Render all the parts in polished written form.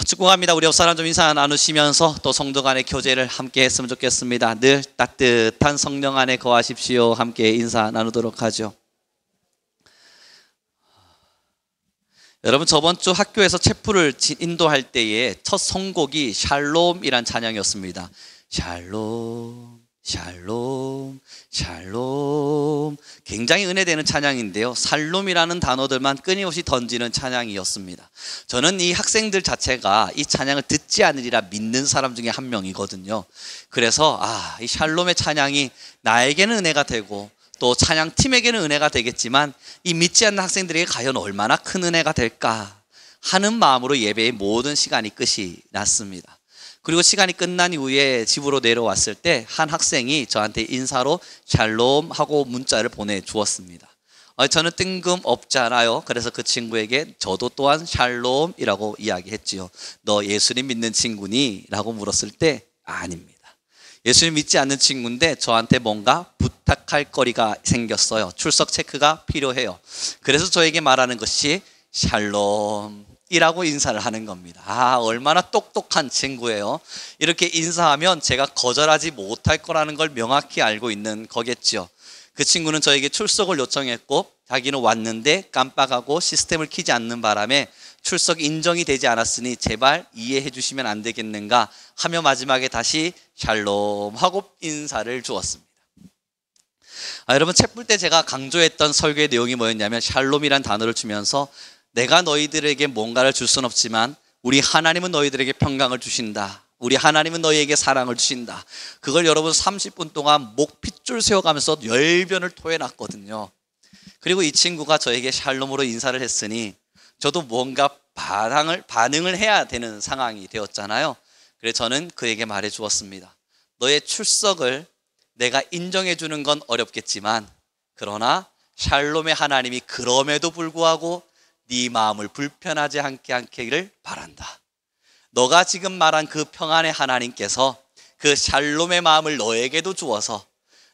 축복합니다. 우리 옆 사람 좀 인사 나누시면서 또 성도 간의 교제를 함께 했으면 좋겠습니다. 늘 따뜻한 성령 안에 거하십시오. 함께 인사 나누도록 하죠. 여러분, 저번 주 학교에서 체프를 인도할 때에 첫 선곡이 샬롬이란 찬양이었습니다. 샬롬, 샬롬, 샬롬. 굉장히 은혜되는 찬양인데요, 살롬이라는 단어들만 끊임없이 던지는 찬양이었습니다. 저는 이 학생들 자체가 이 찬양을 듣지 않으리라 믿는 사람 중에 한 명이거든요. 그래서 이 샬롬의 찬양이 나에게는 은혜가 되고 또 찬양팀에게는 은혜가 되겠지만 이 믿지 않는 학생들에게 과연 얼마나 큰 은혜가 될까 하는 마음으로 예배의 모든 시간이 끝이 났습니다. 그리고 시간이 끝난 이후에 집으로 내려왔을 때 한 학생이 저한테 인사로 샬롬 하고 문자를 보내주었습니다. 저는 뜬금없잖아요. 그래서 그 친구에게 저도 또한 샬롬이라고 이야기했지요. 너 예수님 믿는 친구니? 라고 물었을 때 아닙니다. 예수님 믿지 않는 친구인데 저한테 뭔가 부탁할 거리가 생겼어요. 출석 체크가 필요해요. 그래서 저에게 말하는 것이 샬롬 이라고 인사를 하는 겁니다. 얼마나 똑똑한 친구예요. 이렇게 인사하면 제가 거절하지 못할 거라는 걸 명확히 알고 있는 거겠죠. 그 친구는 저에게 출석을 요청했고 자기는 왔는데 깜빡하고 시스템을 켜지 않는 바람에 출석 인정이 되지 않았으니 제발 이해해 주시면 안 되겠는가 하며 마지막에 다시 샬롬 하고 인사를 주었습니다. 여러분, 책 볼 때 제가 강조했던 설교의 내용이 뭐였냐면 샬롬이란 단어를 주면서 내가 너희들에게 뭔가를 줄 수는 없지만 우리 하나님은 너희들에게 평강을 주신다. 우리 하나님은 너희에게 사랑을 주신다. 그걸 여러분 30분 동안 목 핏줄 세워가면서 열변을 토해놨거든요. 그리고 이 친구가 저에게 샬롬으로 인사를 했으니 저도 뭔가 반응을 해야 되는 상황이 되었잖아요. 그래서 저는 그에게 말해 주었습니다. 너의 출석을 내가 인정해 주는 건 어렵겠지만 그러나 샬롬의 하나님이 그럼에도 불구하고 네 마음을 불편하지 않게 하기를 바란다. 너가 지금 말한 그 평안의 하나님께서 그 샬롬의 마음을 너에게도 주어서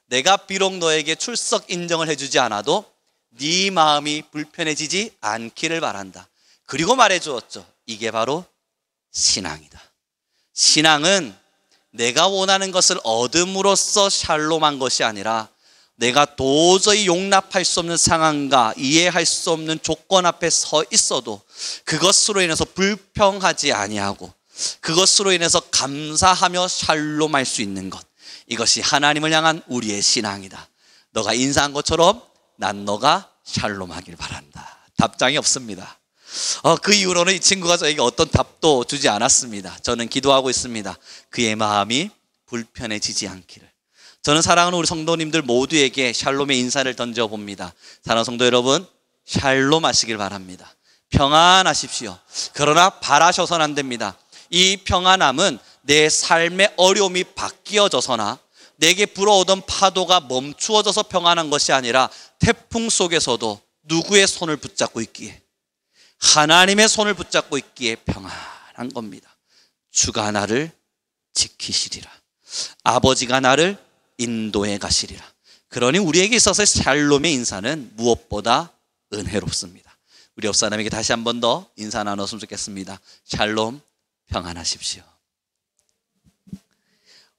내가 비록 너에게 출석 인정을 해주지 않아도 네 마음이 불편해지지 않기를 바란다. 그리고 말해주었죠. 이게 바로 신앙이다. 신앙은 내가 원하는 것을 얻음으로써 샬롬한 것이 아니라 내가 도저히 용납할 수 없는 상황과 이해할 수 없는 조건 앞에 서 있어도 그것으로 인해서 불평하지 아니하고 그것으로 인해서 감사하며 샬롬할 수 있는 것, 이것이 하나님을 향한 우리의 신앙이다. 너가 인사한 것처럼 난 너가 샬롬하길 바란다. 답장이 없습니다. 그 이후로는 이 친구가 저에게 어떤 답도 주지 않았습니다. 저는 기도하고 있습니다. 그의 마음이 불편해지지 않기를. 저는 사랑하는 우리 성도님들 모두에게 샬롬의 인사를 던져봅니다. 사랑하는 성도 여러분, 샬롬 하시길 바랍니다. 평안하십시오. 그러나 바라셔서는 안 됩니다. 이 평안함은 내 삶의 어려움이 바뀌어져서나 내게 불어오던 파도가 멈추어져서 평안한 것이 아니라 태풍 속에서도 누구의 손을 붙잡고 있기에, 하나님의 손을 붙잡고 있기에 평안한 겁니다. 주가 나를 지키시리라. 아버지가 나를 인도해 가시리라. 그러니 우리에게 있어서 샬롬의 인사는 무엇보다 은혜롭습니다. 우리 옆 사람에게 다시 한 번 더 인사 나눴으면 좋겠습니다. 샬롬, 평안하십시오.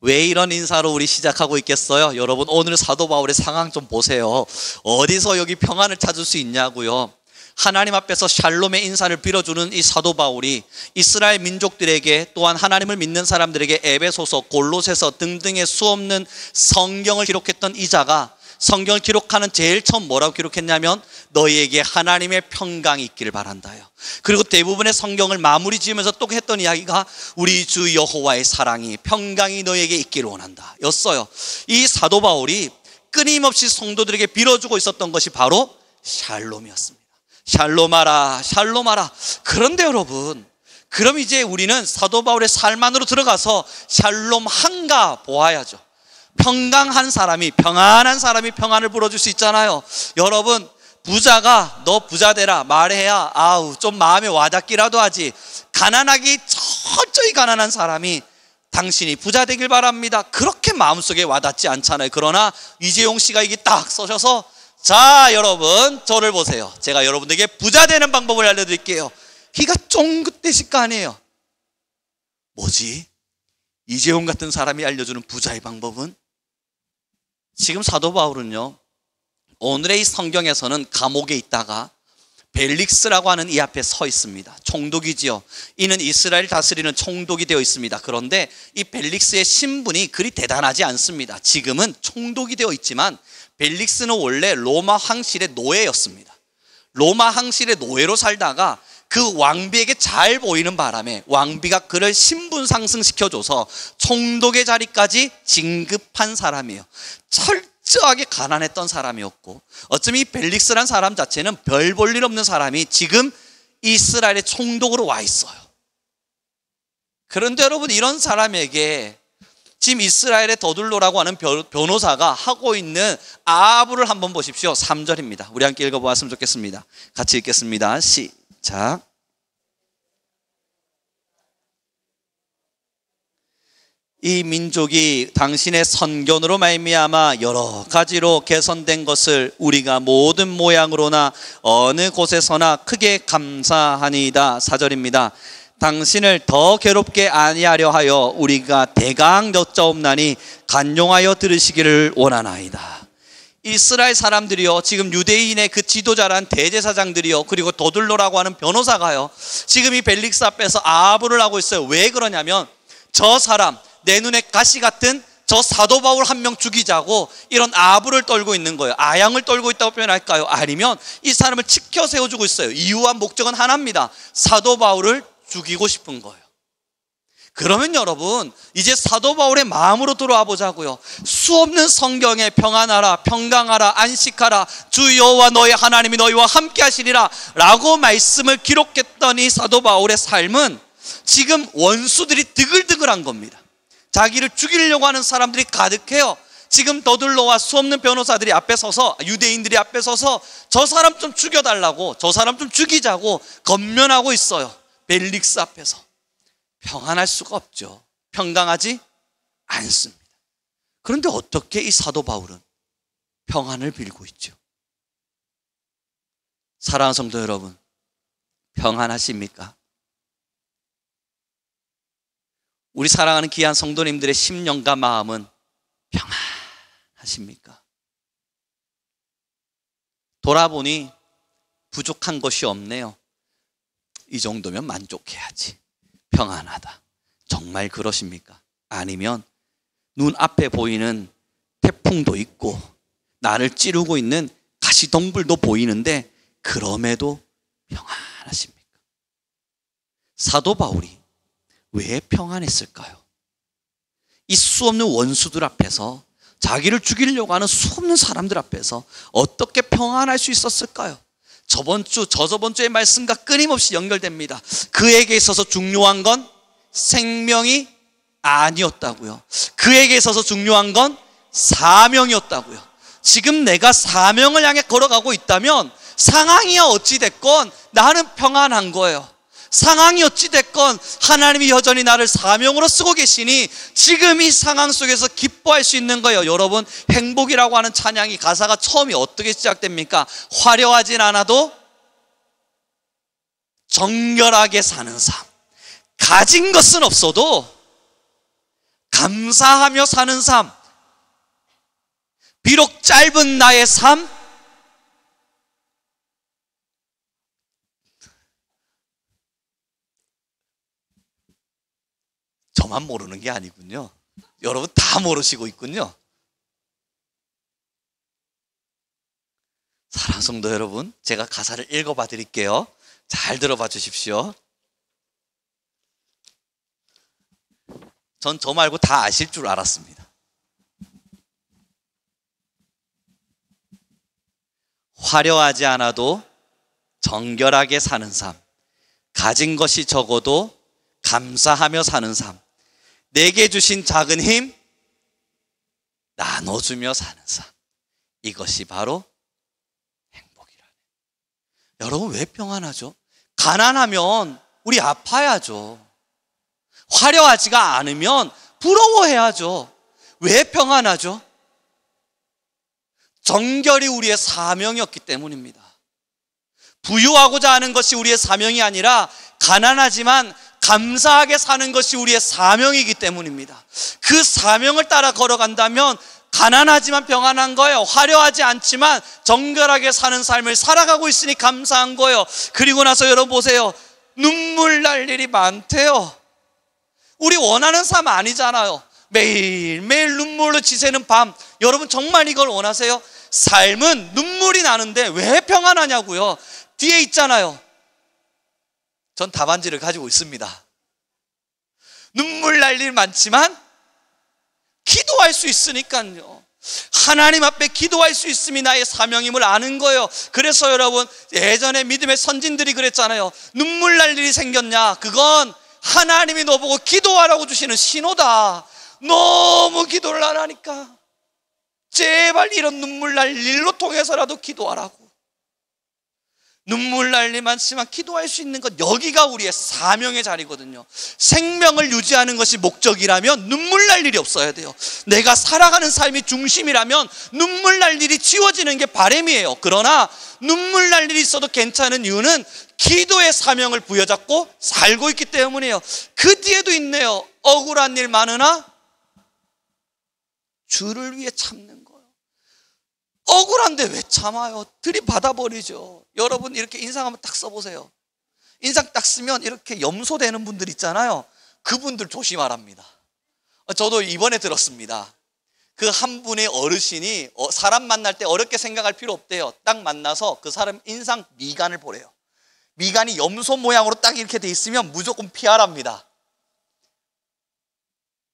왜 이런 인사로 우리 시작하고 있겠어요? 여러분, 오늘 사도 바울의 상황 좀 보세요. 어디서 여기 평안을 찾을 수 있냐고요. 하나님 앞에서 샬롬의 인사를 빌어주는 이 사도 바울이 이스라엘 민족들에게, 또한 하나님을 믿는 사람들에게 에베소서, 골로새서 등등의 수없는 성경을 기록했던 이 자가 성경을 기록하는 제일 처음 뭐라고 기록했냐면 너희에게 하나님의 평강이 있기를 바란다요. 그리고 대부분의 성경을 마무리 지으면서 또 했던 이야기가 우리 주 여호와의 사랑이, 평강이 너희에게 있기를 원한다 였어요. 이 사도 바울이 끊임없이 성도들에게 빌어주고 있었던 것이 바로 샬롬이었습니다. 샬롬하라, 샬롬하라. 그런데 여러분, 그럼 이제 우리는 사도 바울의 삶 안으로 들어가서 샬롬한가 보아야죠. 평강한 사람이, 평안한 사람이 평안을 불어줄 수 있잖아요. 여러분, 부자가 너 부자 되라 말해야 좀 마음에 와닿기라도 하지. 가난하기 철저히 가난한 사람이 당신이 부자 되길 바랍니다, 그렇게 마음속에 와닿지 않잖아요. 그러나 이재용 씨가 이게 딱 써셔서, 자 여러분 저를 보세요. 제가 여러분들에게 부자 되는 방법을 알려드릴게요. 키가 쫑긋대실 거 아니에요. 뭐지? 이재용 같은 사람이 알려주는 부자의 방법은? 지금 사도 바울은요, 오늘의 이 성경에서는 감옥에 있다가 벨릭스라고 하는 이 앞에 서 있습니다. 총독이지요. 이는 이스라엘 다스리는 총독이 되어 있습니다. 그런데 이 벨릭스의 신분이 그리 대단하지 않습니다. 지금은 총독이 되어 있지만 벨릭스는 원래 로마 황실의 노예였습니다. 로마 황실의 노예로 살다가 그 왕비에게 잘 보이는 바람에 왕비가 그를 신분 상승시켜줘서 총독의 자리까지 진급한 사람이에요. 철저하게 가난했던 사람이었고, 어쩌면 이 벨릭스란 사람 자체는 별 볼 일 없는 사람이 지금 이스라엘의 총독으로 와 있어요. 그런데 여러분, 이런 사람에게 지금 이스라엘의 더둘로라고 하는 변호사가 하고 있는 아부를 한번 보십시오. 3절입니다. 우리 함께 읽어보았으면 좋겠습니다. 같이 읽겠습니다. 시작. 이 민족이 당신의 선견으로 말미암아 여러 가지로 개선된 것을 우리가 모든 모양으로나 어느 곳에서나 크게 감사하니이다. 4절입니다. 당신을 더 괴롭게 아니하려 하여 우리가 대강 여짜옵나니 간용하여 들으시기를 원하나이다. 이스라엘 사람들이요, 지금 유대인의 그 지도자란 대제사장들이요, 그리고 도들로라고 하는 변호사가요, 지금 이 벨릭스 앞에서 아부를 하고 있어요. 왜 그러냐면, 저 사람, 내 눈에 가시 같은 저 사도 바울 한 명 죽이자고 이런 아부를 떨고 있는 거예요. 아양을 떨고 있다고 표현할까요? 아니면 이 사람을 치켜 세워주고 있어요. 이유와 목적은 하나입니다. 사도 바울을 죽이고 싶은 거예요. 그러면 여러분, 이제 사도 바울의 마음으로 들어와 보자고요. 수없는 성경에 평안하라, 평강하라, 안식하라, 주 여호와 너희 하나님이 너희와 함께 하시리라 라고 말씀을 기록했던 이 사도 바울의 삶은 지금 원수들이 드글드글한 겁니다. 자기를 죽이려고 하는 사람들이 가득해요. 지금 더둘로와 수없는 변호사들이 앞에 서서, 유대인들이 앞에 서서 저 사람 좀 죽여달라고, 저 사람 좀 죽이자고 건면하고 있어요. 벨릭스 앞에서. 평안할 수가 없죠. 평강하지 않습니다. 그런데 어떻게 이 사도 바울은 평안을 빌고 있죠? 사랑하는 성도 여러분, 평안하십니까? 우리 사랑하는 귀한 성도님들의 심령과 마음은 평안하십니까? 돌아보니 부족한 것이 없네요. 이 정도면 만족해야지. 평안하다. 정말 그러십니까? 아니면 눈앞에 보이는 태풍도 있고 나를 찌르고 있는 가시덩불도 보이는데 그럼에도 평안하십니까? 사도 바울이 왜 평안했을까요? 이 수없는 원수들 앞에서, 자기를 죽이려고 하는 수없는 사람들 앞에서 어떻게 평안할 수 있었을까요? 저저번 주의 말씀과 끊임없이 연결됩니다. 그에게 있어서 중요한 건 생명이 아니었다고요. 그에게 있어서 중요한 건 사명이었다고요. 지금 내가 사명을 향해 걸어가고 있다면 상황이 어찌됐건 나는 평안한 거예요. 상황이 어찌됐건 하나님이 여전히 나를 사명으로 쓰고 계시니 지금 이 상황 속에서 기뻐할 수 있는 거예요. 여러분, 행복이라고 하는 찬양이 가사가 처음이 어떻게 시작됩니까? 화려하진 않아도 정결하게 사는 삶, 가진 것은 없어도 감사하며 사는 삶, 비록 짧은 나의 삶, 저만 모르는 게 아니군요. 여러분 다 모르시고 있군요. 사랑하는 성도 여러분, 제가 가사를 읽어봐 드릴게요. 잘 들어봐 주십시오. 전 저 말고 다 아실 줄 알았습니다. 화려하지 않아도 정결하게 사는 삶, 가진 것이 적어도 감사하며 사는 삶, 내게 주신 작은 힘 나눠주며 사는 삶, 이것이 바로 행복이라네. 여러분, 왜 평안하죠? 가난하면 우리 아파야죠. 화려하지가 않으면 부러워해야죠. 왜 평안하죠? 정결이 우리의 사명이었기 때문입니다. 부유하고자 하는 것이 우리의 사명이 아니라 가난하지만 감사하게 사는 것이 우리의 사명이기 때문입니다. 그 사명을 따라 걸어간다면 가난하지만 평안한 거예요. 화려하지 않지만 정결하게 사는 삶을 살아가고 있으니 감사한 거예요. 그리고 나서 여러분 보세요. 눈물 날 일이 많대요. 우리 원하는 삶 아니잖아요. 매일매일 눈물로 지새는 밤. 여러분 정말 이걸 원하세요? 삶은 눈물이 나는데 왜 평안하냐고요. 뒤에 있잖아요. 전 답안지를 가지고 있습니다. 눈물 날 일 많지만 기도할 수 있으니까요. 하나님 앞에 기도할 수 있음이 나의 사명임을 아는 거예요. 그래서 여러분 예전에 믿음의 선진들이 그랬잖아요. 눈물 날 일이 생겼냐? 그건 하나님이 너보고 기도하라고 주시는 신호다. 너무 기도를 안 하니까 제발 이런 눈물 날 일로 통해서라도 기도하라고. 눈물 날 일 많지만 기도할 수 있는 것, 여기가 우리의 사명의 자리거든요. 생명을 유지하는 것이 목적이라면 눈물 날 일이 없어야 돼요. 내가 살아가는 삶이 중심이라면 눈물 날 일이 지워지는 게 바람이에요. 그러나 눈물 날 일이 있어도 괜찮은 이유는 기도의 사명을 부여잡고 살고 있기 때문이에요. 그 뒤에도 있네요. 억울한 일 많으나 주를 위해 참는 거예요. 억울한데 왜 참아요? 들이받아버리죠. 여러분 이렇게 인상 한번 딱 써보세요. 인상 딱 쓰면 이렇게 염소되는 분들 있잖아요. 그분들 조심하랍니다. 저도 이번에 들었습니다. 그 한 분의 어르신이 사람 만날 때 어렵게 생각할 필요 없대요. 딱 만나서 그 사람 인상 미간을 보래요. 미간이 염소 모양으로 딱 이렇게 돼 있으면 무조건 피하랍니다.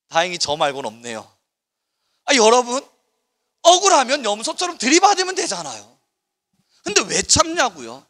다행히 저 말고는 없네요. 여러분 억울하면 염소처럼 들이받으면 되잖아요. 근데 왜 참냐고요?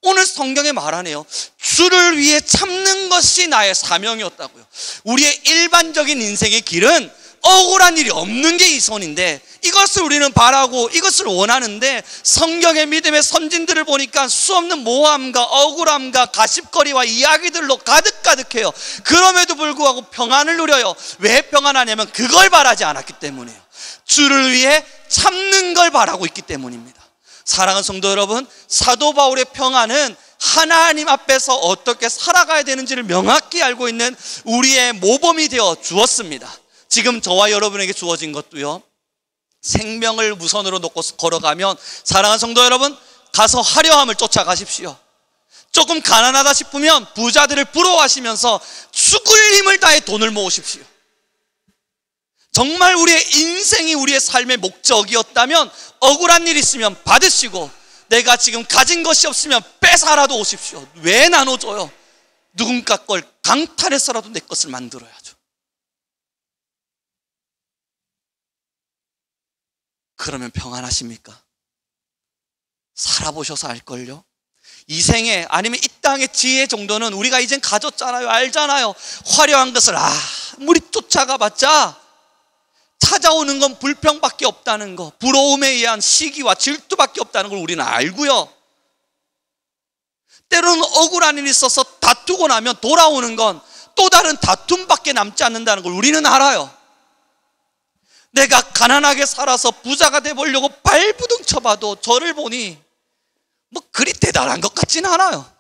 오늘 성경에 말하네요. 주를 위해 참는 것이 나의 사명이었다고요. 우리의 일반적인 인생의 길은 억울한 일이 없는 게 이선인데 이것을 우리는 바라고 이것을 원하는데 성경의 믿음의 선진들을 보니까 수없는 모함과 억울함과 가십거리와 이야기들로 가득가득해요. 그럼에도 불구하고 평안을 누려요. 왜 평안하냐면 그걸 바라지 않았기 때문이에요. 주를 위해 참는 걸 바라고 있기 때문입니다. 사랑하는 성도 여러분, 사도 바울의 평안은 하나님 앞에서 어떻게 살아가야 되는지를 명확히 알고 있는 우리의 모범이 되어 주었습니다. 지금 저와 여러분에게 주어진 것도요, 생명을 우선으로 놓고 걸어가면 사랑하는 성도 여러분, 가서 화려함을 쫓아가십시오. 조금 가난하다 싶으면 부자들을 부러워하시면서 죽을 힘을 다해 돈을 모으십시오. 정말 우리의 인생이 우리의 삶의 목적이었다면 억울한 일 있으면 받으시고 내가 지금 가진 것이 없으면 뺏어라도 오십시오. 왜 나눠줘요? 누군가 걸 강탈해서라도 내 것을 만들어야죠. 그러면 평안하십니까? 살아보셔서 알걸요? 이 생에 아니면 이 땅의 지혜 정도는 우리가 이젠 가졌잖아요. 알잖아요. 화려한 것을 아무리 쫓아가봤자 찾아오는 건 불평밖에 없다는 거, 부러움에 의한 시기와 질투밖에 없다는 걸 우리는 알고요. 때로는 억울한 일이 있어서 다투고 나면 돌아오는 건 또 다른 다툼밖에 남지 않는다는 걸 우리는 알아요. 내가 가난하게 살아서 부자가 돼보려고 발부둥 쳐봐도 저를 보니 뭐 그리 대단한 것 같지는 않아요.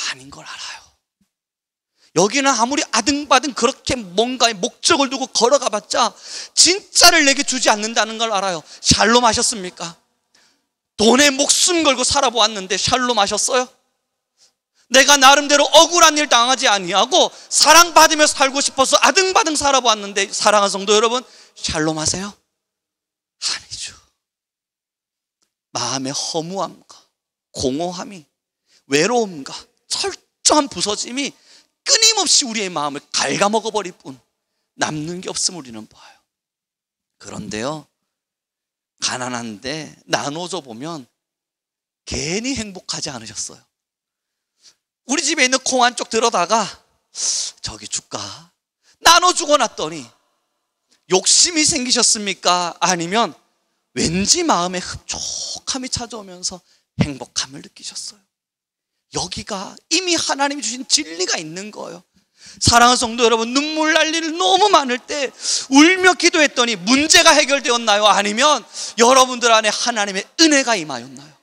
아닌 걸 알아요. 여기는 아무리 아등바등 그렇게 뭔가의 목적을 두고 걸어가봤자 진짜를 내게 주지 않는다는 걸 알아요. 샬롬 하셨습니까? 돈에 목숨 걸고 살아보았는데 샬롬 하셨어요? 내가 나름대로 억울한 일 당하지 아니하고 사랑받으며 살고 싶어서 아등바등 살아보았는데 사랑하는 성도 여러분, 샬롬 하세요? 아니죠. 마음의 허무함과 공허함이, 외로움과 철저한 부서짐이 끊임없이 우리의 마음을 갉아먹어버릴 뿐 남는 게 없음 우리는 봐요. 그런데요, 가난한데 나눠줘 보면 괜히 행복하지 않으셨어요? 우리 집에 있는 콩 한쪽 들어다가 저기 줄까? 나눠주고 났더니 욕심이 생기셨습니까? 아니면 왠지 마음에 흡족함이 찾아오면서 행복함을 느끼셨어요? 여기가 이미 하나님이 주신 진리가 있는 거예요. 사랑하는 성도 여러분, 눈물 날 일 너무 많을 때 울며 기도했더니 문제가 해결되었나요? 아니면 여러분들 안에 하나님의 은혜가 임하였나요?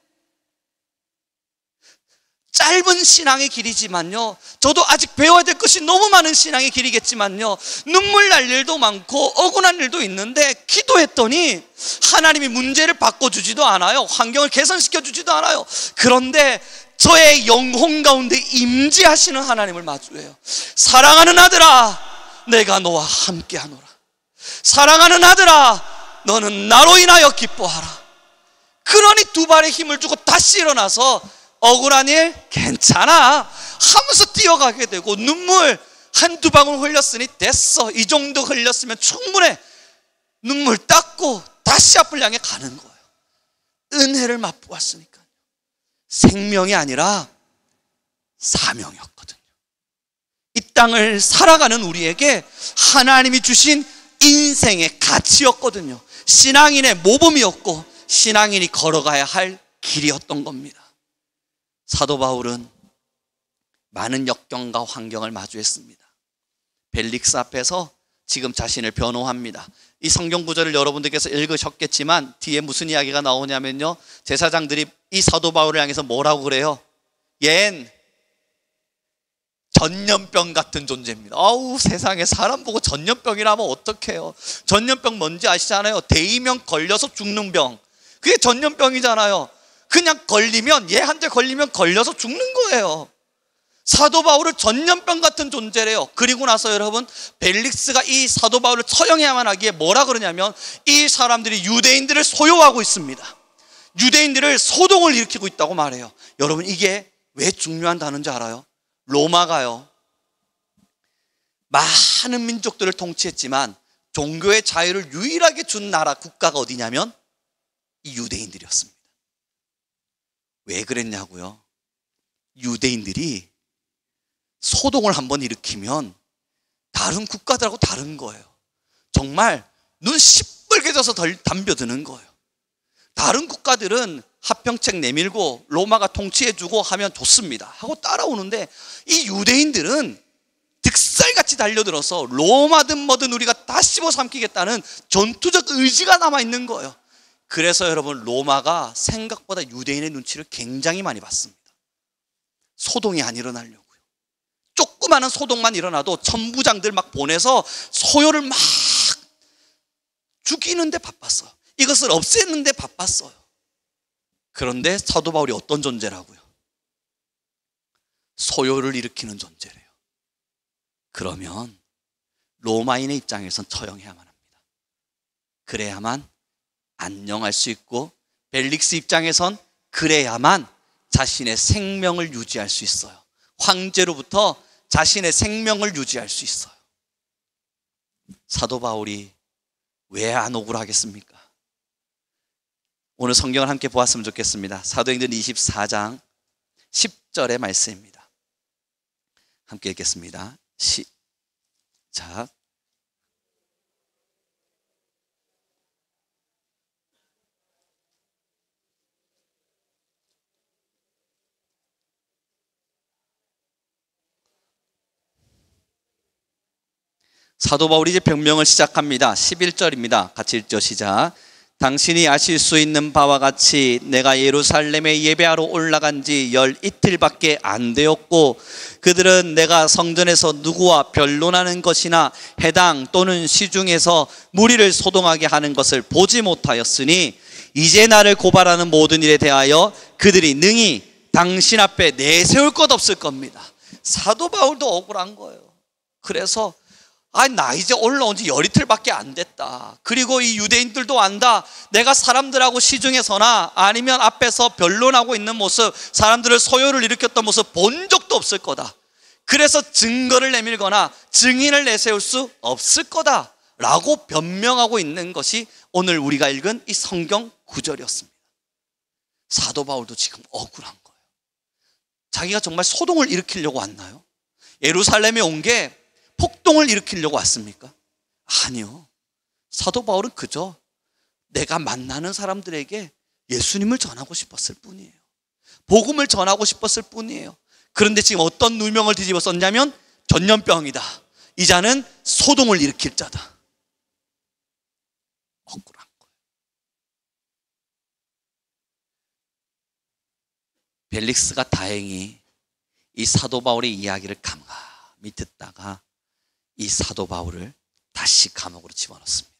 짧은 신앙의 길이지만요, 저도 아직 배워야 될 것이 너무 많은 신앙의 길이겠지만요, 눈물 날 일도 많고 억울한 일도 있는데 기도했더니 하나님이 문제를 바꿔주지도 않아요. 환경을 개선시켜주지도 않아요. 그런데 저의 영혼 가운데 임재하시는 하나님을 마주해요. 사랑하는 아들아, 내가 너와 함께하노라. 사랑하는 아들아, 너는 나로 인하여 기뻐하라. 그러니 두 발에 힘을 주고 다시 일어나서 억울한 일 괜찮아 하면서 뛰어가게 되고, 눈물 한두 방울 흘렸으니 됐어, 이 정도 흘렸으면 충분해, 눈물 닦고 다시 앞을 향해 가는 거예요. 은혜를 맛보았으니까. 생명이 아니라 사명이었거든요. 이 땅을 살아가는 우리에게 하나님이 주신 인생의 가치였거든요. 신앙인의 모범이었고 신앙인이 걸어가야 할 길이었던 겁니다. 사도 바울은 많은 역경과 환경을 마주했습니다. 벨릭스 앞에서 지금 자신을 변호합니다. 이 성경 구절을 여러분들께서 읽으셨겠지만 뒤에 무슨 이야기가 나오냐면요, 제사장들이 이 사도 바울을 향해서 뭐라고 그래요? 얜 전염병 같은 존재입니다. 아우, 세상에 사람 보고 전염병이라면 어떡해요. 전염병 뭔지 아시잖아요. 대이면 걸려서 죽는 병, 그게 전염병이잖아요. 그냥 걸리면, 얘 한테 걸리면 걸려서 죽는 거예요. 사도 바울을 전염병 같은 존재래요. 그리고 나서 여러분, 벨릭스가 이 사도 바울을 처형해야만 하기에 뭐라 그러냐면, 이 사람들이 유대인들을 소요하고 있습니다. 유대인들을 소동을 일으키고 있다고 말해요. 여러분, 이게 왜 중요한 단어인지 알아요? 로마가요, 많은 민족들을 통치했지만 종교의 자유를 유일하게 준 나라, 국가가 어디냐면 이 유대인들이었습니다. 왜 그랬냐고요? 유대인들이 소동을 한번 일으키면 다른 국가들하고 다른 거예요. 정말 눈 시뻘게 져서 덤벼드는 거예요. 다른 국가들은 합병책 내밀고 로마가 통치해주고 하면 좋습니다 하고 따라오는데, 이 유대인들은 득살같이 달려들어서 로마든 뭐든 우리가 다 씹어삼키겠다는 전투적 의지가 남아있는 거예요. 그래서 여러분, 로마가 생각보다 유대인의 눈치를 굉장히 많이 봤습니다. 소동이 안 일어나려고요. 조그마한 소동만 일어나도 천부장들 막 보내서 소요를 막 죽이는데 바빴어요. 이것을 없애는데 바빴어요. 그런데 사도 바울이 어떤 존재라고요? 소요를 일으키는 존재래요. 그러면 로마인의 입장에선 처형해야만 합니다. 그래야만 안녕할 수 있고, 벨릭스 입장에선 그래야만 자신의 생명을 유지할 수 있어요. 황제로부터 자신의 생명을 유지할 수 있어요. 사도 바울이 왜 안 억울하겠습니까? 오늘 성경을 함께 보았으면 좋겠습니다. 사도행전 24장 10절의 말씀입니다. 함께 읽겠습니다. 시작. 사도 바울이 이제 병명을 시작합니다. 11절입니다. 같이 읽죠. 시작. 당신이 아실 수 있는 바와 같이 내가 예루살렘에 예배하러 올라간 지 12일밖에 안 되었고, 그들은 내가 성전에서 누구와 변론하는 것이나 해당 또는 시중에서 무리를 소동하게 하는 것을 보지 못하였으니, 이제 나를 고발하는 모든 일에 대하여 그들이 능히 당신 앞에 내세울 것 없을 겁니다. 사도 바울도 억울한 거예요. 그래서 나 이제 올라온 지 12일밖에 안 됐다. 그리고 이 유대인들도 안다. 내가 사람들하고 시중에서나 아니면 앞에서 변론하고 있는 모습, 사람들을 소요를 일으켰던 모습 본 적도 없을 거다. 그래서 증거를 내밀거나 증인을 내세울 수 없을 거다 라고 변명하고 있는 것이 오늘 우리가 읽은 이 성경 구절이었습니다. 사도 바울도 지금 억울한 거예요. 자기가 정말 소동을 일으키려고 왔나요? 예루살렘에 온 게 폭동을 일으키려고 왔습니까? 아니요. 사도 바울은 그저 내가 만나는 사람들에게 예수님을 전하고 싶었을 뿐이에요. 복음을 전하고 싶었을 뿐이에요. 그런데 지금 어떤 누명을 뒤집어 썼냐면 전염병이다. 이 자는 소동을 일으킬 자다. 억울한 거예요. 벨릭스가 다행히 이 사도 바울의 이야기를 가만히 듣다가 이 사도 바울을 다시 감옥으로 집어넣습니다.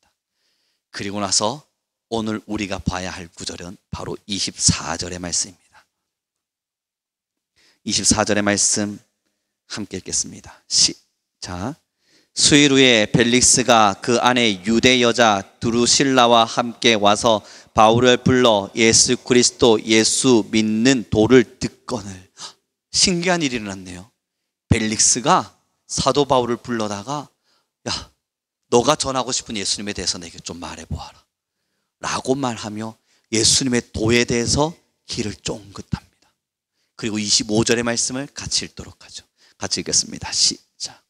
그리고 나서 오늘 우리가 봐야 할 구절은 바로 24절의 말씀입니다. 24절의 말씀 함께 읽겠습니다. 시작. 수일 후에 벨릭스가 그 안에 유대 여자 드루실라와 함께 와서 바울을 불러 예수 그리스도 예수 믿는 도를 듣거늘. 신기한 일이 일어났네요. 벨릭스가 사도 바울을 불러다가 야, 너가 전하고 싶은 예수님에 대해서 내게 좀 말해보아라 라고 말하며 예수님의 도에 대해서 귀를 쫑긋합니다. 그리고 25절의 말씀을 같이 읽도록 하죠. 같이 읽겠습니다. 시작.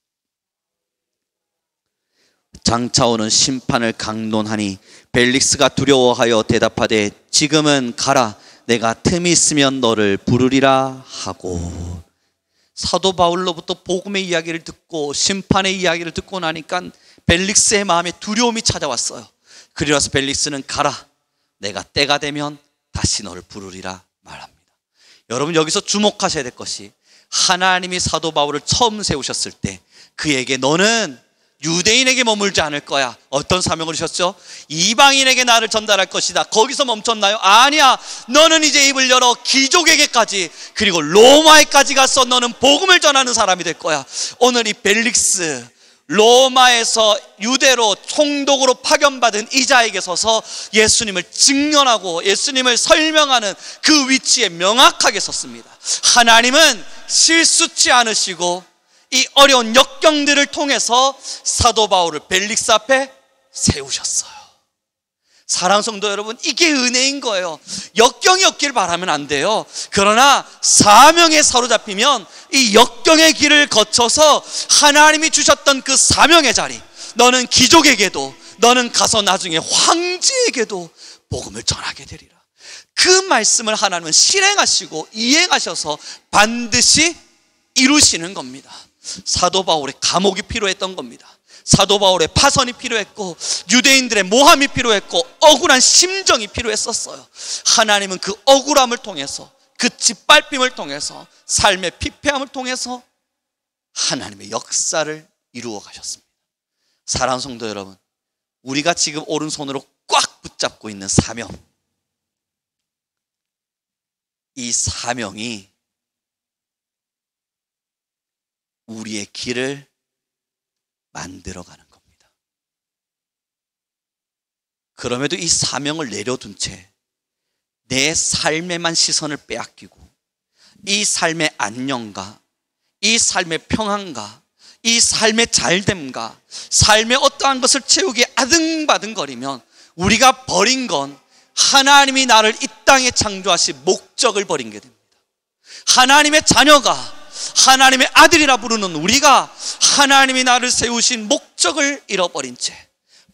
장차 오는 심판을 강론하니 벨릭스가 두려워하여 대답하되 지금은 가라, 내가 틈이 있으면 너를 부르리라 하고. 사도 바울로부터 복음의 이야기를 듣고 심판의 이야기를 듣고 나니까 벨릭스의 마음에 두려움이 찾아왔어요. 그리고서 벨릭스는 가라, 내가 때가 되면 다시 너를 부르리라 말합니다. 여러분, 여기서 주목하셔야 될 것이 하나님이 사도 바울을 처음 세우셨을 때 그에게 너는 유대인에게 머물지 않을 거야. 어떤 사명을 주셨죠? 이방인에게 나를 전달할 것이다. 거기서 멈췄나요? 아니야. 너는 이제 입을 열어 귀족에게까지, 그리고 로마에까지 가서 너는 복음을 전하는 사람이 될 거야. 오늘 이 벨릭스, 로마에서 유대로 총독으로 파견받은 이자에게 서서 예수님을 증언하고 예수님을 설명하는 그 위치에 명확하게 섰습니다. 하나님은 실수치 않으시고 이 어려운 역경들을 통해서 사도 바울을 벨릭스 앞에 세우셨어요. 사랑하는 성도 여러분, 이게 은혜인 거예요. 역경이 없길 바라면 안 돼요. 그러나 사명에 사로잡히면 이 역경의 길을 거쳐서 하나님이 주셨던 그 사명의 자리, 너는 귀족에게도, 너는 가서 나중에 황제에게도 복음을 전하게 되리라. 그 말씀을 하나님은 실행하시고 이행하셔서 반드시 이루시는 겁니다. 사도 바울의 감옥이 필요했던 겁니다. 사도 바울의 파선이 필요했고 유대인들의 모함이 필요했고 억울한 심정이 필요했었어요. 하나님은 그 억울함을 통해서, 그 짓밟힘을 통해서, 삶의 피폐함을 통해서 하나님의 역사를 이루어 가셨습니다. 사랑하는 성도 여러분, 우리가 지금 오른손으로 꽉 붙잡고 있는 사명, 이 사명이 우리의 길을 만들어가는 겁니다. 그럼에도 이 사명을 내려둔 채 내 삶에만 시선을 빼앗기고 이 삶의 안녕과 이 삶의 평안과 이 삶의 잘됨과 삶의 어떠한 것을 채우기에 아등바등거리면 우리가 버린 건 하나님이 나를 이 땅에 창조하신 목적을 버린 게 됩니다. 하나님의 자녀가, 하나님의 아들이라 부르는 우리가 하나님이 나를 세우신 목적을 잃어버린 채,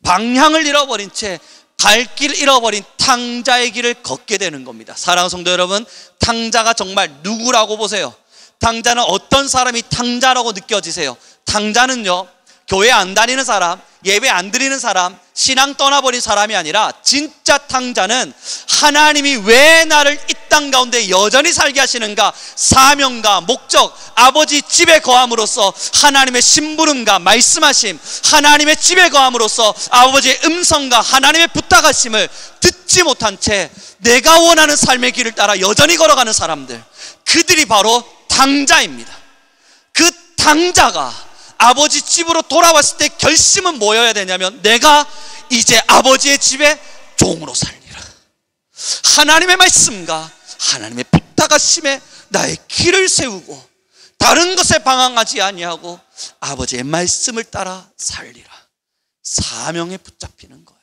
방향을 잃어버린 채, 갈 길을 잃어버린 탕자의 길을 걷게 되는 겁니다. 사랑하는 성도 여러분, 탕자가 정말 누구라고 보세요? 탕자는 어떤 사람이 탕자라고 느껴지세요? 탕자는요, 교회 안 다니는 사람, 예배 안 드리는 사람, 신앙 떠나버린 사람이 아니라 진짜 탕자는 하나님이 왜 나를 이 땅 가운데 여전히 살게 하시는가, 사명과 목적, 아버지 집에 거함으로써 하나님의 심부름과 말씀하심, 하나님의 집에 거함으로써 아버지의 음성과 하나님의 부탁하심을 듣지 못한 채 내가 원하는 삶의 길을 따라 여전히 걸어가는 사람들, 그들이 바로 탕자입니다. 그 탕자가 아버지 집으로 돌아왔을 때 결심은 뭐여야 되냐면, 내가 이제 아버지의 집에 종으로 살리라. 하나님의 말씀과 하나님의 부탁하심에 나의 길을 세우고 다른 것에 방황하지 아니하고 아버지의 말씀을 따라 살리라. 사명에 붙잡히는 거예요.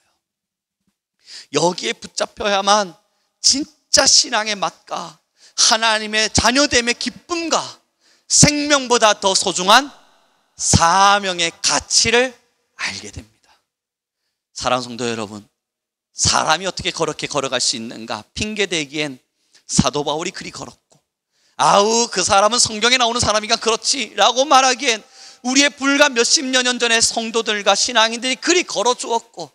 여기에 붙잡혀야만 진짜 신앙의 맛과 하나님의 자녀됨의 기쁨과 생명보다 더 소중한 사명의 가치를 알게 됩니다. 사랑하는 성도 여러분, 사람이 어떻게 그렇게 걸어갈 수 있는가 핑계대기엔 사도 바울이 그리 걸었고, 아우 그 사람은 성경에 나오는 사람이니까 그렇지 라고 말하기엔 우리의 불과 몇십 년 전의 성도들과 신앙인들이 그리 걸어주었고,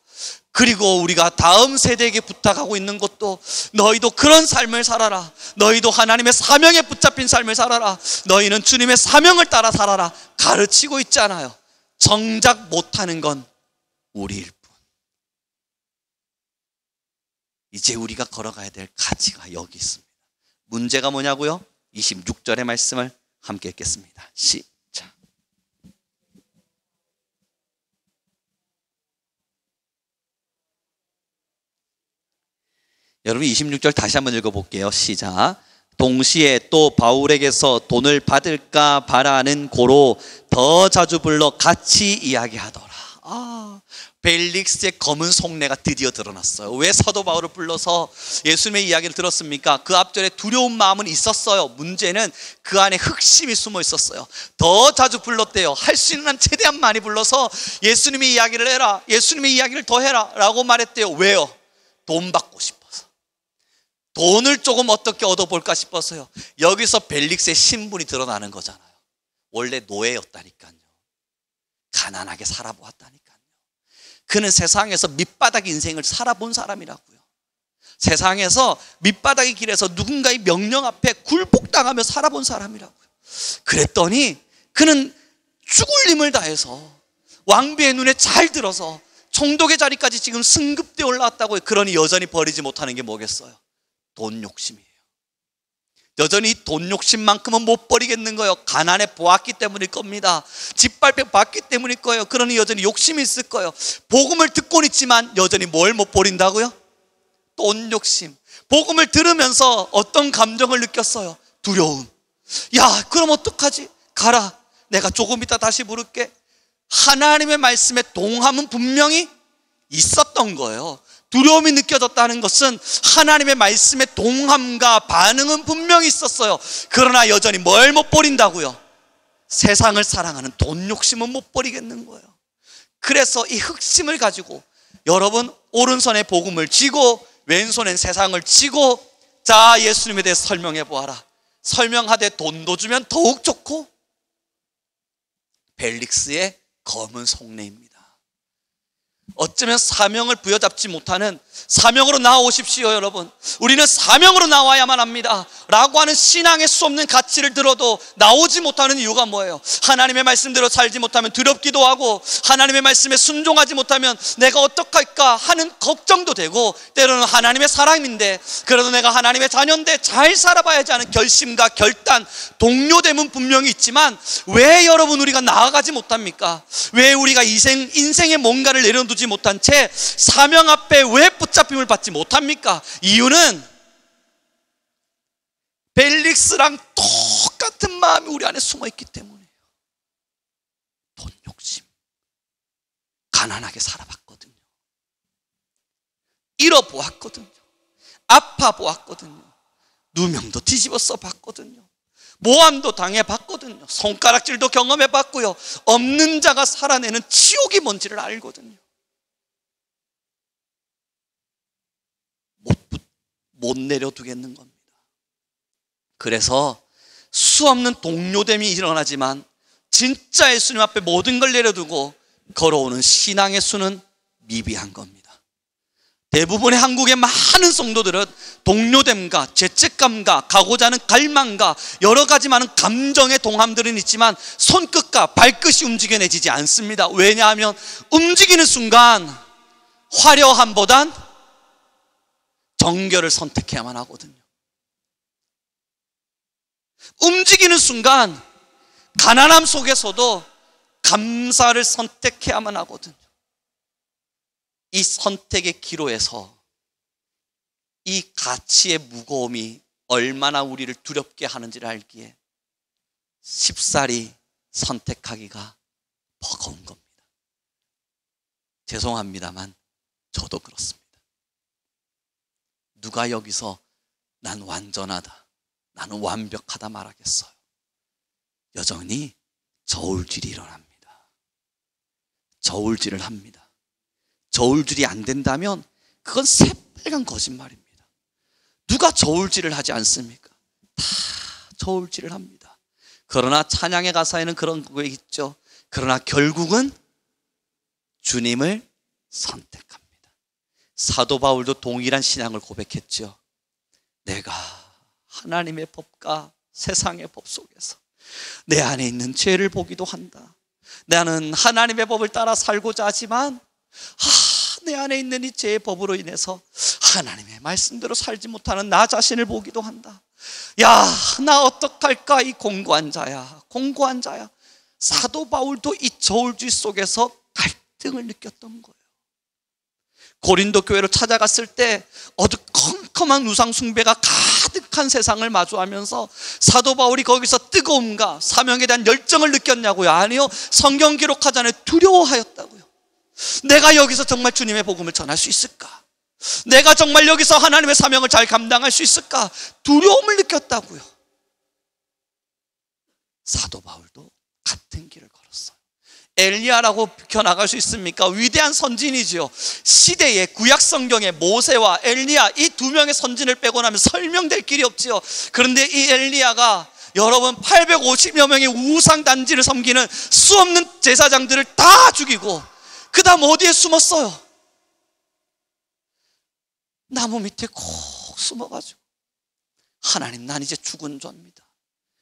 그리고 우리가 다음 세대에게 부탁하고 있는 것도 너희도 그런 삶을 살아라. 너희도 하나님의 사명에 붙잡힌 삶을 살아라. 너희는 주님의 사명을 따라 살아라. 가르치고 있잖아요. 정작 못하는 건 우리일 뿐. 이제 우리가 걸어가야 될 가치가 여기 있습니다. 문제가 뭐냐고요? 26절의 말씀을 함께 읽겠습니다. 시작. 여러분 26절 다시 한번 읽어볼게요. 시작. 동시에 또 바울에게서 돈을 받을까 바라는 고로 더 자주 불러 같이 이야기하더라. 벨릭스의 검은 속내가 드디어 드러났어요. 왜 사도 바울을 불러서 예수님의 이야기를 들었습니까? 그 앞절에 두려운 마음은 있었어요. 문제는 그 안에 흑심이 숨어 있었어요. 더 자주 불렀대요. 할 수 있는 한 최대한 많이 불러서 예수님의 이야기를 해라, 예수님의 이야기를 더 해라 라고 말했대요. 왜요? 돈 받고 싶어서. 돈을 조금 어떻게 얻어볼까 싶어서요. 여기서 벨릭스의 신분이 드러나는 거잖아요. 원래 노예였다니까요. 가난하게 살아보았다니까요. 그는 세상에서 밑바닥 인생을 살아본 사람이라고요. 세상에서 밑바닥의 길에서 누군가의 명령 앞에 굴복당하며 살아본 사람이라고요. 그랬더니 그는 죽을 힘을 다해서 왕비의 눈에 잘 들어서 총독의 자리까지 지금 승급되어 올라왔다고요. 그러니 여전히 버리지 못하는 게 뭐겠어요? 돈 욕심이에요. 여전히 돈 욕심만큼은 못 버리겠는 거예요. 가난해 보았기 때문일 겁니다. 짓밟혀 봤기 때문일 거예요. 그러니 여전히 욕심이 있을 거예요. 복음을 듣고는 있지만 여전히 뭘 못 버린다고요? 돈 욕심. 복음을 들으면서 어떤 감정을 느꼈어요? 두려움. 야, 그럼 어떡하지? 가라. 내가 조금 이따 다시 부를게. 하나님의 말씀에 동함은 분명히 있었던 거예요. 두려움이 느껴졌다는 것은 하나님의 말씀에 동함과 반응은 분명히 있었어요. 그러나 여전히 뭘 못 버린다고요? 세상을 사랑하는 돈 욕심은 못 버리겠는 거예요. 그래서 이 흑심을 가지고 여러분 오른손에 복음을 쥐고 왼손엔 세상을 쥐고 자, 예수님에 대해 설명해 보아라. 설명하되 돈도 주면 더욱 좋고. 벨릭스의 검은 속내입니다. 어쩌면 사명을 부여잡지 못하는, 사명으로 나오십시오 여러분, 우리는 사명으로 나와야만 합니다 라고 하는 신앙의 수 없는 가치를 들어도 나오지 못하는 이유가 뭐예요? 하나님의 말씀대로 살지 못하면 두렵기도 하고, 하나님의 말씀에 순종하지 못하면 내가 어떡할까 하는 걱정도 되고, 때로는 하나님의 사람인데 그래도 내가 하나님의 자녀인데 잘 살아봐야지 하는 결심과 결단, 동료됨은 분명히 있지만 왜 여러분 우리가 나아가지 못합니까? 왜 우리가 인생에 뭔가를 내려두지 못한 채 사명 앞에 왜 붙잡힘을 받지 못합니까? 이유는 벨릭스랑 똑같은 마음이 우리 안에 숨어 있기 때문이에요. 돈 욕심. 가난하게 살아봤거든요. 잃어보았거든요. 아파보았거든요. 누명도 뒤집어서 봤거든요. 모함도 당해봤거든요. 손가락질도 경험해봤고요. 없는 자가 살아내는 지옥이 뭔지를 알거든요. 못 내려두겠는 겁니다. 그래서 수없는 동료됨이 일어나지만 진짜 예수님 앞에 모든 걸 내려두고 걸어오는 신앙의 수는 미비한 겁니다. 대부분의 한국의 많은 성도들은 동료됨과 죄책감과 가고자 하는 갈망과 여러 가지 많은 감정의 동함들은 있지만 손끝과 발끝이 움직여내지지 않습니다. 왜냐하면 움직이는 순간 화려함보단 정결을 선택해야만 하거든요. 움직이는 순간 가난함 속에서도 감사를 선택해야만 하거든요. 이 선택의 기로에서 이 가치의 무거움이 얼마나 우리를 두렵게 하는지를 알기에 쉽사리 선택하기가 버거운 겁니다. 죄송합니다만 저도 그렇습니다. 누가 여기서 난 완전하다, 나는 완벽하다 말하겠어요? 여전히 저울질이 일어납니다. 저울질을 합니다. 저울질이 안 된다면 그건 새빨간 거짓말입니다. 누가 저울질을 하지 않습니까? 다 저울질을 합니다. 그러나 찬양의 가사에는 그런 고백이 있죠. 그러나 결국은 주님을 선택합니다. 사도 바울도 동일한 신앙을 고백했죠. 내가 하나님의 법과 세상의 법 속에서 내 안에 있는 죄를 보기도 한다. 나는 하나님의 법을 따라 살고자 하지만 내 안에 있는 이 죄의 법으로 인해서 하나님의 말씀대로 살지 못하는 나 자신을 보기도 한다. 야, 나 어떡할까? 이 공고한 자야, 공고한 자야. 사도 바울도 이 저울주의 속에서 갈등을 느꼈던 거예요. 고린도 교회로 찾아갔을 때 어두컴컴한 우상 숭배가 가득한 세상을 마주하면서 사도 바울이 거기서 뜨거움과 사명에 대한 열정을 느꼈냐고요? 아니요, 성경 기록하잖아요. 두려워하였다고요. 내가 여기서 정말 주님의 복음을 전할 수 있을까? 내가 정말 여기서 하나님의 사명을 잘 감당할 수 있을까? 두려움을 느꼈다고요. 사도 바울도 같은 길을 걸었어요. 엘리야라고 비켜나갈 수 있습니까? 위대한 선진이지요. 시대의 구약 성경의 모세와 엘리야, 이 두 명의 선진을 빼고 나면 설명될 길이 없지요. 그런데 이 엘리야가 여러분 850여 명의 우상 단지를 섬기는 수없는 제사장들을 다 죽이고 그 다음 어디에 숨었어요? 나무 밑에 콕 숨어가지고 하나님, 난 이제 죽은 죄입니다.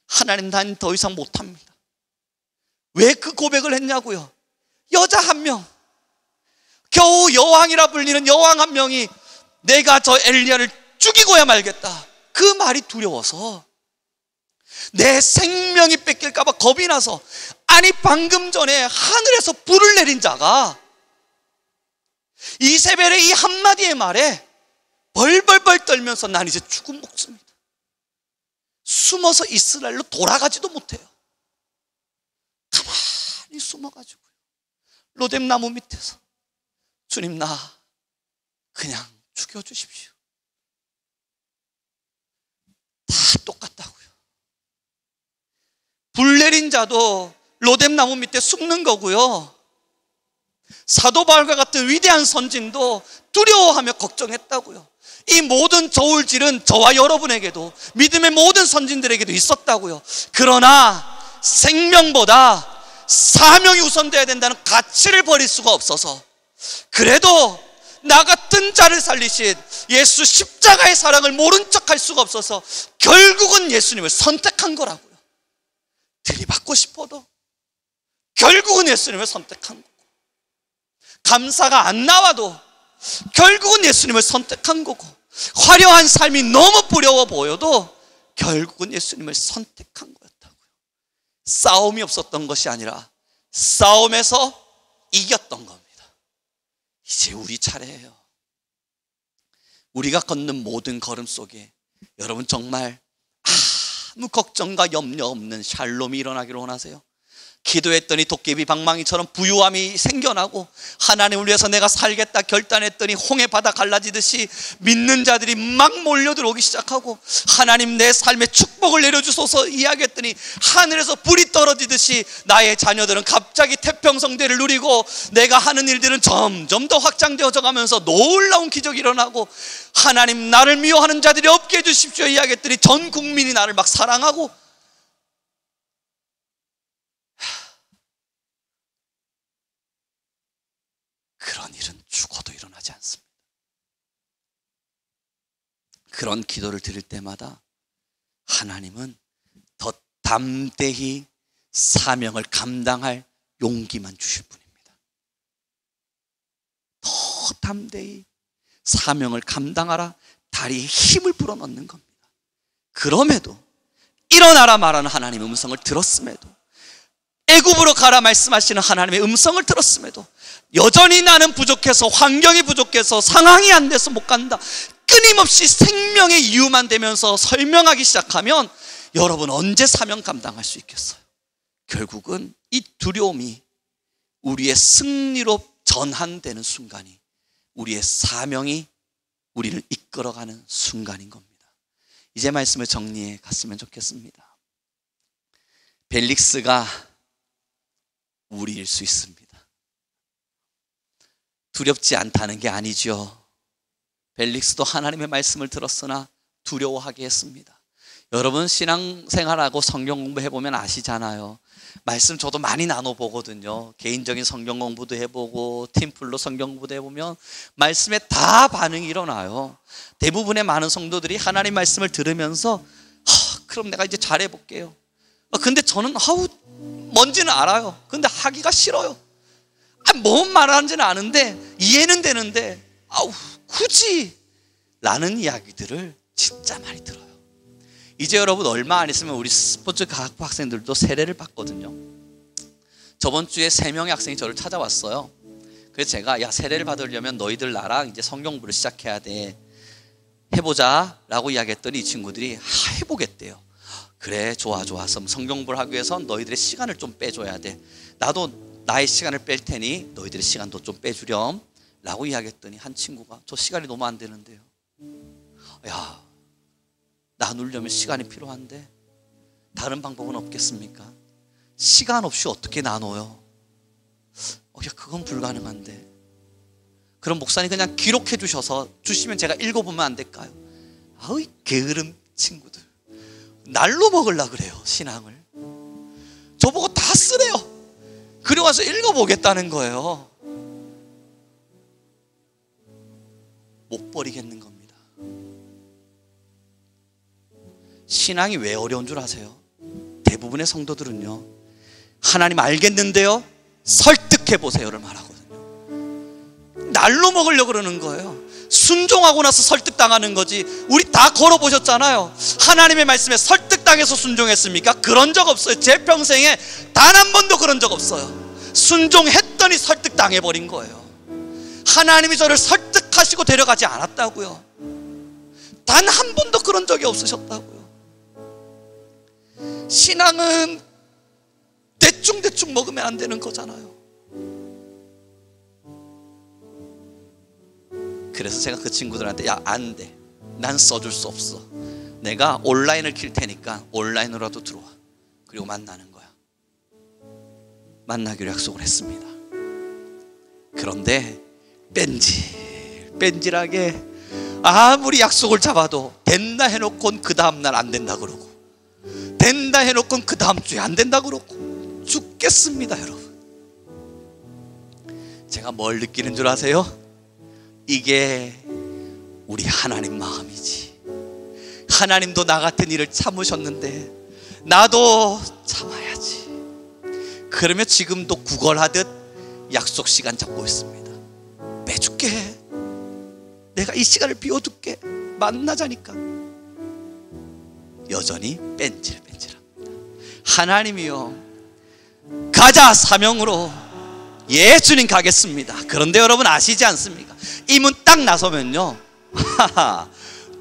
하나님, 난 더 이상 못합니다. 왜 그 고백을 했냐고요? 여자 한 명, 겨우 여왕이라 불리는 여왕 한 명이 내가 저 엘리야를 죽이고야 말겠다, 그 말이 두려워서, 내 생명이 뺏길까 봐 겁이 나서, 아니 방금 전에 하늘에서 불을 내린 자가 이세벨의 이 한마디의 말에 벌벌벌 떨면서 난 이제 죽은 목숨이다, 숨어서 이스라엘로 돌아가지도 못해요. 가만히 숨어가지고 로뎀나무 밑에서 주님, 나 그냥 죽여주십시오. 다 똑같다고요. 불 내린 자도 로뎀나무 밑에 숨는 거고요. 사도 바울과 같은 위대한 선진도 두려워하며 걱정했다고요. 이 모든 저울질은 저와 여러분에게도, 믿음의 모든 선진들에게도 있었다고요. 그러나 생명보다 사명이 우선돼야 된다는 가치를 버릴 수가 없어서, 그래도 나 같은 자를 살리신 예수 십자가의 사랑을 모른 척할 수가 없어서 결국은 예수님을 선택한 거라고요. 들이받고 싶어도 결국은 예수님을 선택한 거고, 감사가 안 나와도 결국은 예수님을 선택한 거고, 화려한 삶이 너무 부러워 보여도 결국은 예수님을 선택한 거였다고요. 싸움이 없었던 것이 아니라 싸움에서 이겼던 겁니다. 이제 우리 차례예요. 우리가 걷는 모든 걸음 속에 여러분 정말 아무 걱정과 염려 없는 샬롬이 일어나기를 원하세요? 기도했더니 도깨비 방망이처럼 부유함이 생겨나고, 하나님을 위해서 내가 살겠다 결단했더니 홍해 바다 갈라지듯이 믿는 자들이 막 몰려들어오기 시작하고, 하나님 내 삶에 축복을 내려주소서 이야기했더니 하늘에서 불이 떨어지듯이 나의 자녀들은 갑자기 태평성대를 누리고, 내가 하는 일들은 점점 더 확장되어져 가면서 놀라운 기적이 일어나고, 하나님 나를 미워하는 자들이 없게 해주십시오 이야기했더니 전 국민이 나를 막 사랑하고, 그런 일은 죽어도 일어나지 않습니다. 그런 기도를 드릴 때마다 하나님은 더 담대히 사명을 감당할 용기만 주실 분입니다. 더 담대히 사명을 감당하라 다리에 힘을 불어넣는 겁니다. 그럼에도 일어나라 말하는 하나님의 음성을 들었음에도, 애굽으로 가라 말씀하시는 하나님의 음성을 들었음에도 여전히 나는 부족해서, 환경이 부족해서, 상황이 안 돼서 못 간다, 끊임없이 생명의 이유만 되면서 설명하기 시작하면 여러분 언제 사명 감당할 수 있겠어요? 결국은 이 두려움이 우리의 승리로 전환되는 순간이 우리의 사명이 우리를 이끌어가는 순간인 겁니다. 이제 말씀을 정리해 갔으면 좋겠습니다. 벨릭스가 우리일 수 있습니다. 두렵지 않다는 게 아니죠. 벨릭스도 하나님의 말씀을 들었으나 두려워하게 했습니다. 여러분 신앙생활하고 성경 공부해보면 아시잖아요. 말씀 저도 많이 나눠보거든요. 개인적인 성경 공부도 해보고 팀플로 성경 공부도 해보면 말씀에 다 반응이 일어나요. 대부분의 많은 성도들이 하나님 말씀을 들으면서 그럼 내가 이제 잘해볼게요. 근데 저는 뭔지는 알아요. 근데 하기가 싫어요. 뭔 말하는지는 아는데 이해는 되는데 굳이 라는 이야기들을 진짜 많이 들어요. 이제 여러분 얼마 안 있으면 우리 스포츠 과학부 학생들도 세례를 받거든요. 저번 주에 3명의 학생이 저를 찾아왔어요. 그래서 제가 야, 세례를 받으려면 너희들 나랑 이제 성경 공부를 시작해야 돼. 해보자 라고 이야기했더니 이 친구들이 해보겠대요. 그래, 좋아. 성경 공부를 하기 위해선 너희들의 시간을 좀 빼줘야 돼. 나도 나의 시간을 뺄 테니 너희들의 시간도 좀 빼주렴 라고 이야기했더니 한 친구가 저 시간이 너무 안 되는데요. 야, 나누려면 시간이 필요한데 다른 방법은 없겠습니까? 시간 없이 어떻게 나눠요? 야, 그건 불가능한데. 그럼 목사님 그냥 기록해 주시면 제가 읽어보면 안 될까요? 아우, 게으름 친구들. 날로 먹으려고 그래요, 신앙을. 저보고 다 쓰래요. 그리고 와서 읽어보겠다는 거예요. 못 버리겠는 겁니다. 신앙이 왜 어려운 줄 아세요? 대부분의 성도들은요, 하나님 알겠는데요, 설득해보세요를 말하거든요. 날로 먹으려고 그러는 거예요. 순종하고 나서 설득당하는 거지. 우리 다 걸어보셨잖아요. 하나님의 말씀에 설득당해서 순종했습니까? 그런 적 없어요. 제 평생에 단 한 번도 그런 적 없어요. 순종했더니 설득당해버린 거예요. 하나님이 저를 설득하시고 데려가지 않았다고요. 단 한 번도 그런 적이 없으셨다고요. 신앙은 대충 먹으면 안 되는 거잖아요. 그래서 제가 그 친구들한테 야, 안 돼. 난 써줄 수 없어. 내가 온라인을 킬 테니까 온라인으로라도 들어와. 그리고 만나는 거야. 만나기로 약속을 했습니다. 그런데 뺀질하게 아무리 약속을 잡아도 된다 해놓고는 그 다음날 안 된다 그러고, 된다 해놓고는 그 다음 주에 안 된다 그러고 죽겠습니다. 여러분, 제가 뭘 느끼는 줄 아세요? 이게 우리 하나님 마음이지. 하나님도 나 같은 일을 참으셨는데 나도 참아야지. 그러면 지금도 구걸하듯 약속 시간 잡고 있습니다. 빼줄게. 내가 이 시간을 비워둘게. 만나자니까. 여전히 뺀질합니다. 하나님이요, 가자 사명으로. 예, 주님 가겠습니다. 그런데 여러분 아시지 않습니까? 이 문 딱 나서면요,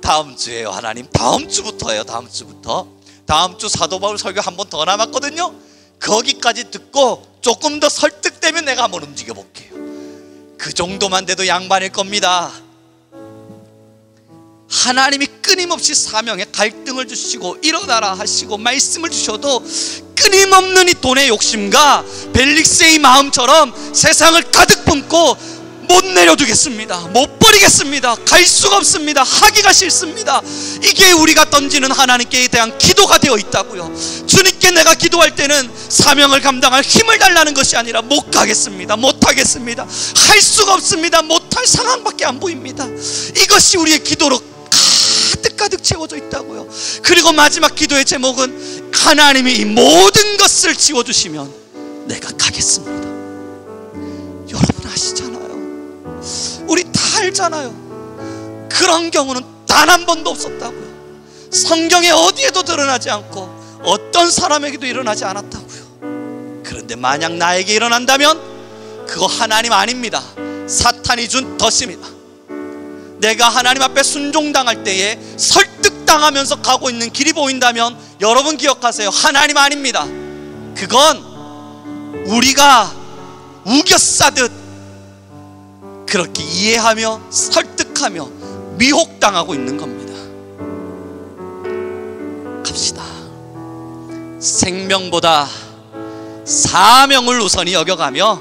다음 주에요. 하나님, 다음 주부터예요. 다음 주 사도 바울 설교 한 번 더 남았거든요. 거기까지 듣고 조금 더 설득되면 내가 한번 움직여 볼게요. 그 정도만 돼도 양반일 겁니다. 하나님이 끊임없이 사명에 갈등을 주시고 일어나라 하시고 말씀을 주셔도 끊임없는 이 돈의 욕심과 벨릭스의 마음처럼 세상을 가득 품고 못 내려두겠습니다. 못 버리겠습니다. 갈 수가 없습니다. 하기가 싫습니다. 이게 우리가 던지는 하나님께 대한 기도가 되어 있다고요. 주님께 내가 기도할 때는 사명을 감당할 힘을 달라는 것이 아니라 못 가겠습니다. 못 하겠습니다. 할 수가 없습니다. 못할 상황밖에 안 보입니다. 이것이 우리의 기도로 가득 채워져 있다고요. 그리고 마지막 기도의 제목은 하나님이 이 모든 것을 지워주시면 내가 가겠습니다. 여러분 아시잖아요. 우리 다 알잖아요. 그런 경우는 단 한 번도 없었다고요. 성경에 어디에도 드러나지 않고 어떤 사람에게도 일어나지 않았다고요. 그런데 만약 나에게 일어난다면 그거 하나님 아닙니다. 사탄이 준 덫입니다. 내가 하나님 앞에 순종당할 때에 설득당하면서 가고 있는 길이 보인다면 여러분 기억하세요. 하나님 아닙니다. 그건 우리가 우겨싸듯 그렇게 이해하며 설득하며 미혹당하고 있는 겁니다. 갑시다. 생명보다 사명을 우선히 여겨가며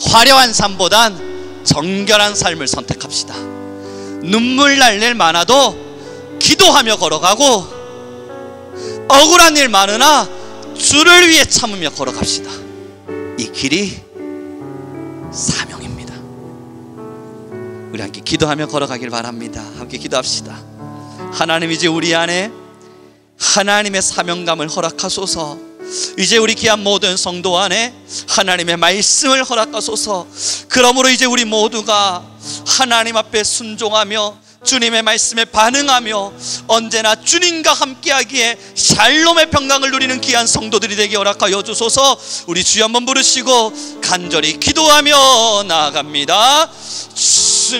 화려한 삶보단 정결한 삶을 선택합시다. 눈물 날 일 많아도 기도하며 걸어가고, 억울한 일 많으나 주를 위해 참으며 걸어갑시다. 이 길이 사명입니다. 우리 함께 기도하며 걸어가길 바랍니다. 함께 기도합시다. 하나님, 이제 우리 안에 하나님의 사명감을 허락하소서. 이제 우리 귀한 모든 성도 안에 하나님의 말씀을 허락하소서. 그러므로 이제 우리 모두가 하나님 앞에 순종하며 주님의 말씀에 반응하며 언제나 주님과 함께하기에 샬롬의 평강을 누리는 귀한 성도들이 되게 허락하여 주소서. 우리 주여 한번 부르시고 간절히 기도하며 나아갑니다. 주님,